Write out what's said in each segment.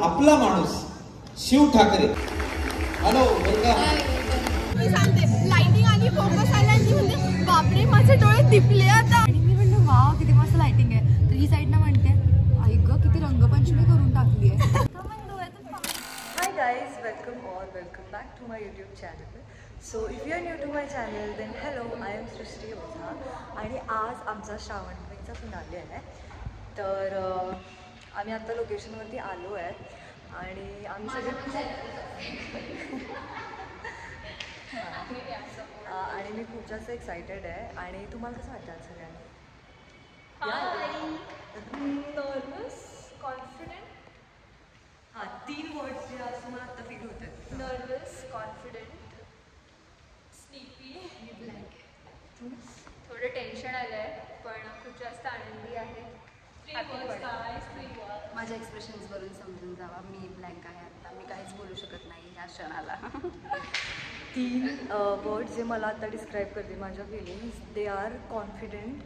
आपला माणूस Shiv Thackeray. Hello welcome. मी सांगते लाइटिंग आली फोकस आला आणि म्हणजे बापरे माझे डोळे दिपले आता. आणि मी म्हणलं वाव किती मस्त लाइटिंग आहे. तर ही साइड ना म्हणते ऐक ग किती रंगपंचमी करून टाकली आहे. Hi guys, welcome back to my YouTube channel. So if you are new to my channel then hello, I am सृष्टी ओझा आणि आज आमचा श्रावण महिन्याचा फिनाले आहे. तर आम्ही आता लोकेशनवरती आलो आहे आणि आम्ही सगळे आणि मी खूप जास्त एक्सायटेड आहे. आणि तुम्हाला कसं वाटतं सगळ्यांना? Nervous confident. हां 3 वर्ड्स जे असं मला आता फील होत आहेत. Nervous confident sleepy blank. थोडं टेन्शन आलं आहे पण खूप जास्त आनंदी आहे. माझ्या एक्सप्रेशन्सवरून समजून जावा मी ब्लँक आहे. आता मी काहीच बोलू शकत नाही ह्या क्षणाला. 3 वर्ड्स जे मला आता डिस्क्राईब करते माझ्या feelings. They are confident,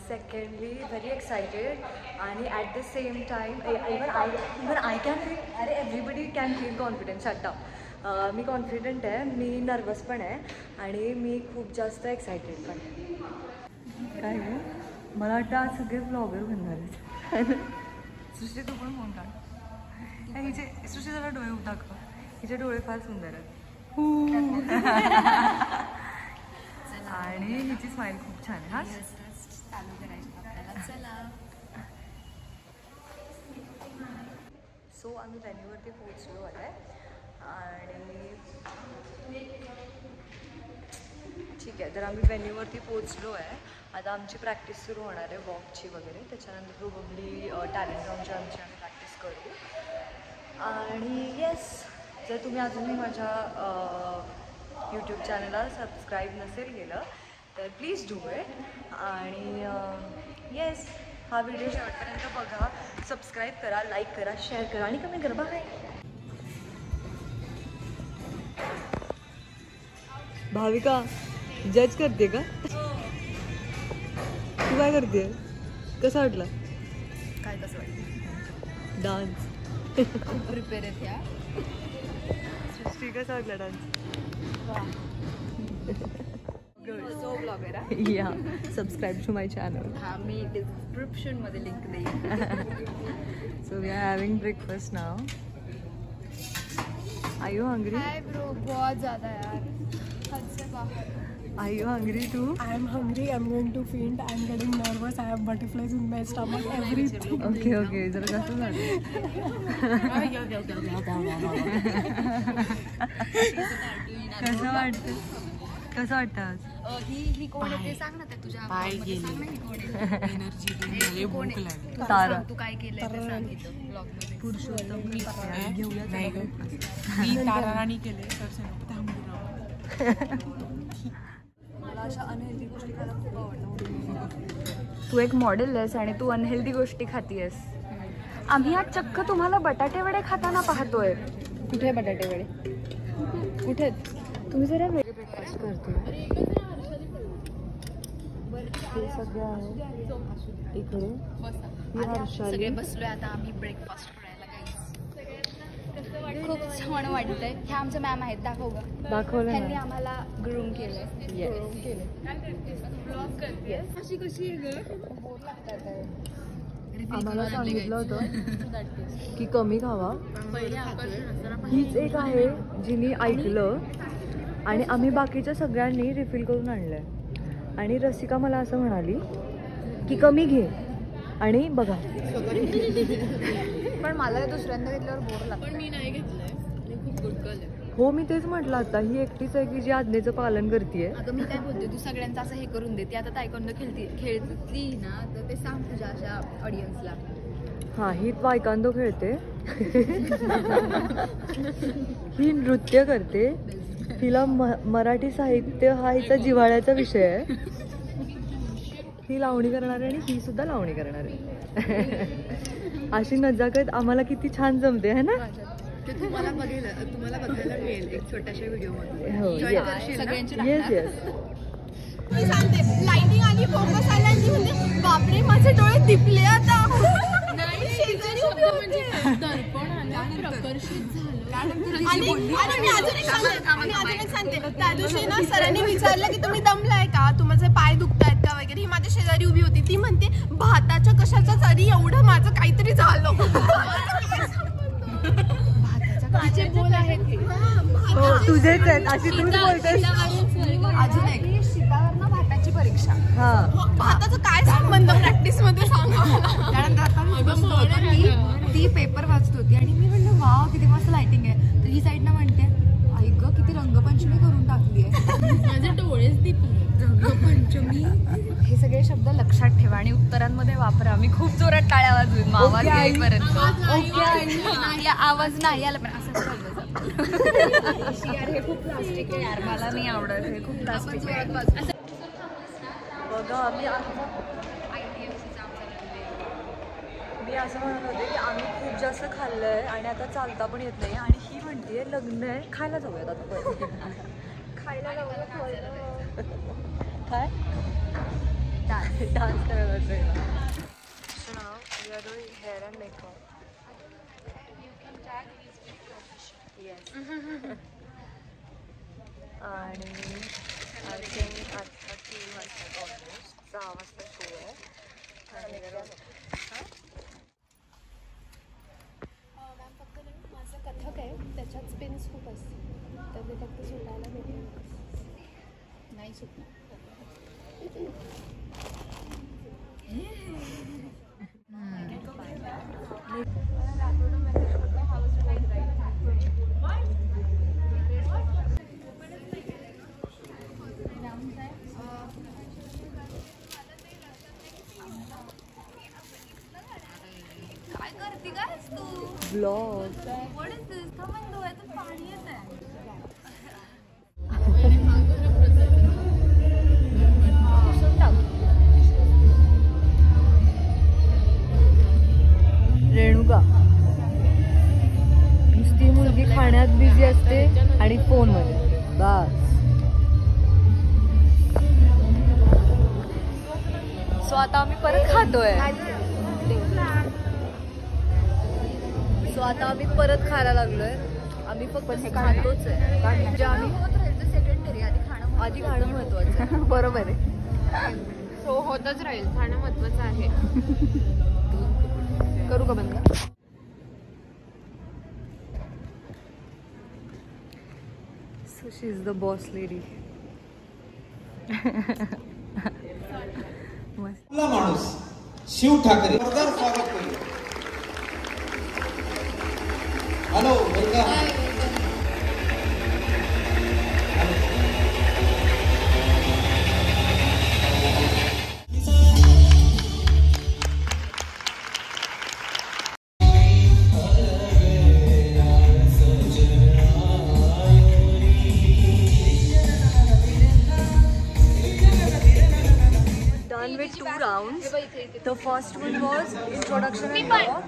secondly very excited आणि at the same time even I can feel. अरे एव्हरीबडी कॅन फील कॉन्फिडन्स. आता मी कॉन्फिडंट आहे, मी नर्वस पण आहे आणि मी खूप जास्त एक्सायटेड पण आहे. काय मला वाटतं आज सगळे ब्लॉगर बनणार आहेत. सृष्टी तू पण फोन काढ. हिचे सृष्टी जरा डोळे दाखव. हिचे डोळे फार सुंदर आहेत आणि हिची स्माईल खूप छान आहे. हा चालू करायचं आपल्याला. चला. सो आम्ही व्हेन्यूवरती पोहोचलो आहे आणि ठीक आहे. तर आम्ही व्हेन्यूवरती पोहोचलो आहे. आता आमची प्रॅक्टिस सुरू होणार आहे वॉकची वगैरे. त्याच्यानंतर प्रोबब्ली टॅलेंट राऊंडची आमची आम्ही प्रॅक्टिस करू. आणि येस, जर तुम्ही अजूनही माझ्या यूट्यूब चॅनलला सबस्क्राईब नसेल केलं तर प्लीज डू इट. आणि येस, हा व्हिडिओ शेवटपर्यंत बघा, सबस्क्राईब करा, लाईक करा, शेअर करा आणि कमेंट करा. बाय. भाविका जज करते का? तू काय करते? कसं वाटलं? काय कसं वाटतं? डान्स खूप प्रिपेअर आहेत ह्या. सृष्टी कसा वाटला डान्स? सो ब्लॉगर आहे. या सबस्क्राईब टू माय चॅनल. हां मी डिस्क्रिप्शनमध्ये लिंक देईन. So we are having breakfast now. Are you hungry? Hi bro, बहुत ज़्यादा यार, हद से बाहर. Are you hungry too? I am hungry. I'm going to faint. I'm getting nervous. I have butterflies in my stomach. Everything. Okay. जरा कसं झालं? कसं वाटतं आज? ही कोण आहे ते सांग ना. ते तुझ्या ब्लॉगमध्ये सांग ना. ही कोण आहे? तू तारा. सांग, तू काय केलंय ते सांग इथं ब्लॉगमध्ये. पुरुषोत्तम मी ताराराणी केले मला अशा अनहेल्दी गोष्टी खायला खूप आवडतं. तू एक मॉडेल आहेस आणि तू अनहेल्दी गोष्टी खातीयस. आम्ही आज चक्क तुम्हाला बटाटे वडे खाताना पाहतोय. कुठे बटाटे वडे? कुठे? तुम्ही जरा ब्रेकफास्ट करते. हे सगळं आहे इकडे. सगळे बसलोय आता आम्ही ब्रेकफास्ट करायला. खूप छान वाटतंय. ह्या आमच्या मॅम आहेत. दाखवलं त्यांनी आम्हाला ग्रूम केलंय. अशी कशी आहे ग? आम्हाला सांगितलं होतं की कमी खावा. हीच एक आहे जिने ऐकलं आणि आम्ही बाकीच्या सगळ्यांनी रिफिल करून आणलंय. आणि रसिका मला असं म्हणाली की कमी घे आणि बघा. पण मला दुसऱ्यांदा घेतल्यावर बोर लागतं. पण मी नाही घेतलंय. खूप गुड गर्ल आहे. हो मी तेच म्हटलं. आता ही एकटीच आहे की जी आज्ञेचं पालन करते. अगं मी काय बोलते, तू सगळ्यांचं असं हे करून देते. आता तायक्वांडो खेळती ना, तर ते सांग तुझ्या अशा ऑडियन्सला. हां, ही तायक्वांडो खेळते. ही नृत्य करते. हिला मराठी साहित्य हा हिचा जिव्हाळ्याचा विषय आहे. ही लावणी करणार आहे आणि ही सुद्धा लावणी करणार आहे. अशी नजाकत आम्हाला किती छान जमते है ना. ते तुम्हाला बघायला मिळेल एक छोट्याशा व्हिडिओमध्ये. हो, येस येस. मी सांगते लाइटिंग आली फोकस आला आणि म्हणजे बापरे माझे डोळे दिपले आता. नाही शेजारी सांगते त्या दिवशी ना सरांनी विचारलं की तुम्ही दमलाय का, तुमचे पाय दुखतायत का वगैरे. ही माझ्या शेजारी उभी होती, ती म्हणते भाताच्या कशाच्या तरी एवढं माझं काहीतरी झालं. बोल आहेत तुझेच आहेत अशी तूच बोलतेस. अजून एक शितावरनं भाताची परीक्षा. भाताचं काय संबंध प्रॅक्टिस मध्ये सांगा. त्यानंतर ती पेपर वाचत होती आणि मी म्हणलं वाव किती मस्त लाइटिंग आहे. तर ही साईड ना म्हणते ऐक ग किती रंगपंचमी करून टाकली आहे. माझे डोळेच दिपले. रंगपंचमी हे सगळे शब्द लक्षात ठेवा आणि उत्तरांमध्ये वापरा. मी खूप जोरात टाळ्या वाजवेन मावा येईपर्यंत. आवाज नाही आला पण असं यार हे खूप प्लास्टिक आहे यार, मला नाही आवडत, हे खूप प्लास्टिक आहे. बघा मी असं म्हणत होते की आम्ही खूप जास्त खाल्लं आहे आणि आता चालता पण येत नाही. आणि ही म्हणते लग्न आहे खायला जाऊयात आता पहिले. खायला जाऊया काय डान्स करायला जाऊया. Hair and makeup yes. आणि आय थिंक आता 3 वाजता ऑलमोस्ट 6 वाजता शो आहे. आणि माझं कथक आहे त्याच्यात स्पिन्स खूप असते तर ते फक्त सुटायला भेटेल नाही सुटणार. काय करते काय तू ब्लॉग पाणी येत आहे. रेणुका नुसती मुलगी खाण्यात बिझी असते आणि फोनमध्ये बस. सो आता आम्ही परत खातोय. सो आता आम्ही परत खायला लागलोय. आम्ही फक्त खातोच आहे म्हणजे आम्ही आधी खाणं महत्वाचं आहे. बरोबर आहे. हो होतच राहील, खाणं महत्वाचं आहे. करू का बंद. So she's the boss lady. आपला माणूस शिव ठाकरे जोरदार स्वागत करूया. Hello welcome. Done with 2 rounds. The first one was introduction and talk,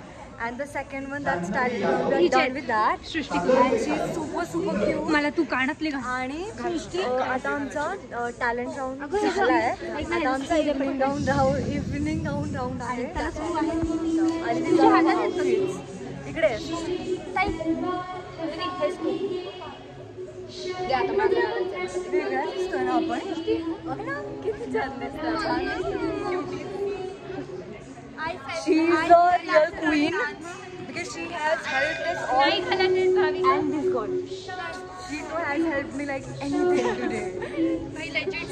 and the second one that's talent round. We are done with that. And she's super cute. मला तू कानातली आणि आता आमचा talent round झालाय. आता आमचा इव्हिनिंग राऊंड आहे. आणि तिच्या हातात इकडे वेगळ्या दिसतोय ना आपण. किती छान दिसतात. She is the real queen because she has helped us all and this girl. She too has helped me like anything today.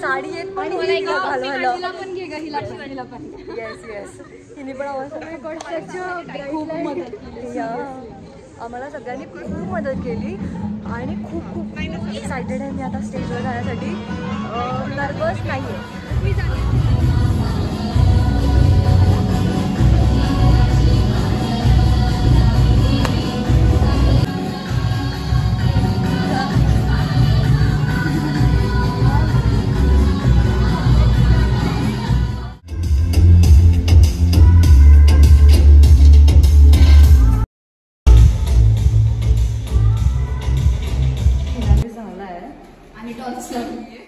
Sari येत पण घालवायला. येस हिने पण खूप मदत केली. आम्हाला सगळ्यांनी खूप मदत केली आणि खूप एक्सायटेड आहे मी आता स्टेजवर जाण्यासाठी. नर्वस नाही आहे.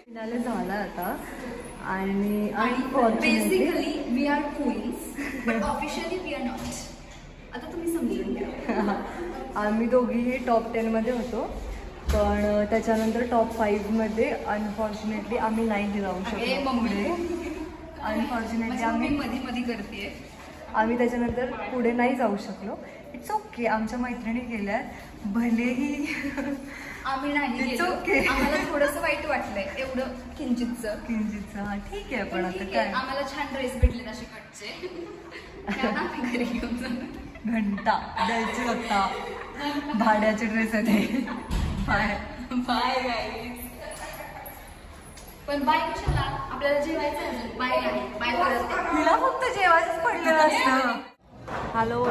फिनाले झाला आता आणि basically we are queens but officially we are not. आता तुम्ही समजा आम्ही दोघीही टॉप 10मध्ये होतो, पण त्याच्यानंतर टॉप 5मध्ये अनफॉर्च्युनेटली आम्ही नाही जाऊ शकलो पुढे. अनफॉर्च्युनेटली आम्ही त्याच्यानंतर पुढे नाही जाऊ शकलो. इट्स ओके, आमच्या मैत्रिणी गेल्यात, भलेही आम्ही नाही It's okay. आम्हाला थोडंसं वाईट वाटलंय, एवढं किंचितचं. हा ठीक आहे, पण आता ठीक काय आहे, आम्हाला छान ड्रेस भेटले असे कटचे. त्यांना आम्ही घरी घेऊन जाऊ. घंटा द्यायची होता, भाड्याचे ड्रेस होते. Bye bye guys. पण बाय कशाला, आपल्याला जेवायचं आहे. बाय नाही, बाय परत. तिला फक्त जेवायच पडलेलं असतं. हॅलो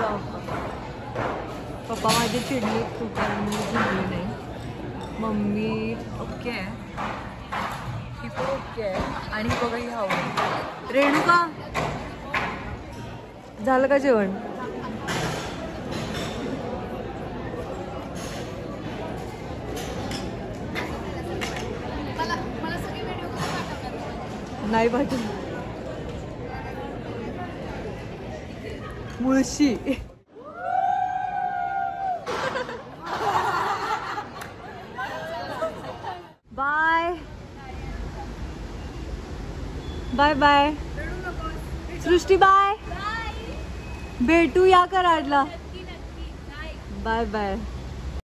पप्पा माझे चिडले खूप, कारण मी झोपली नाही. मम्मी ओके आहे, ही पण ओके आहे, आणि बघा ही हवं. रेणुका झालं का जेवण? मला सगळे व्हिडिओ पाठवतात. नाही पाहिजे मुळशी. बाय बाय बाय सृष्टी, बाय भेटू या कराडला. Bye bye.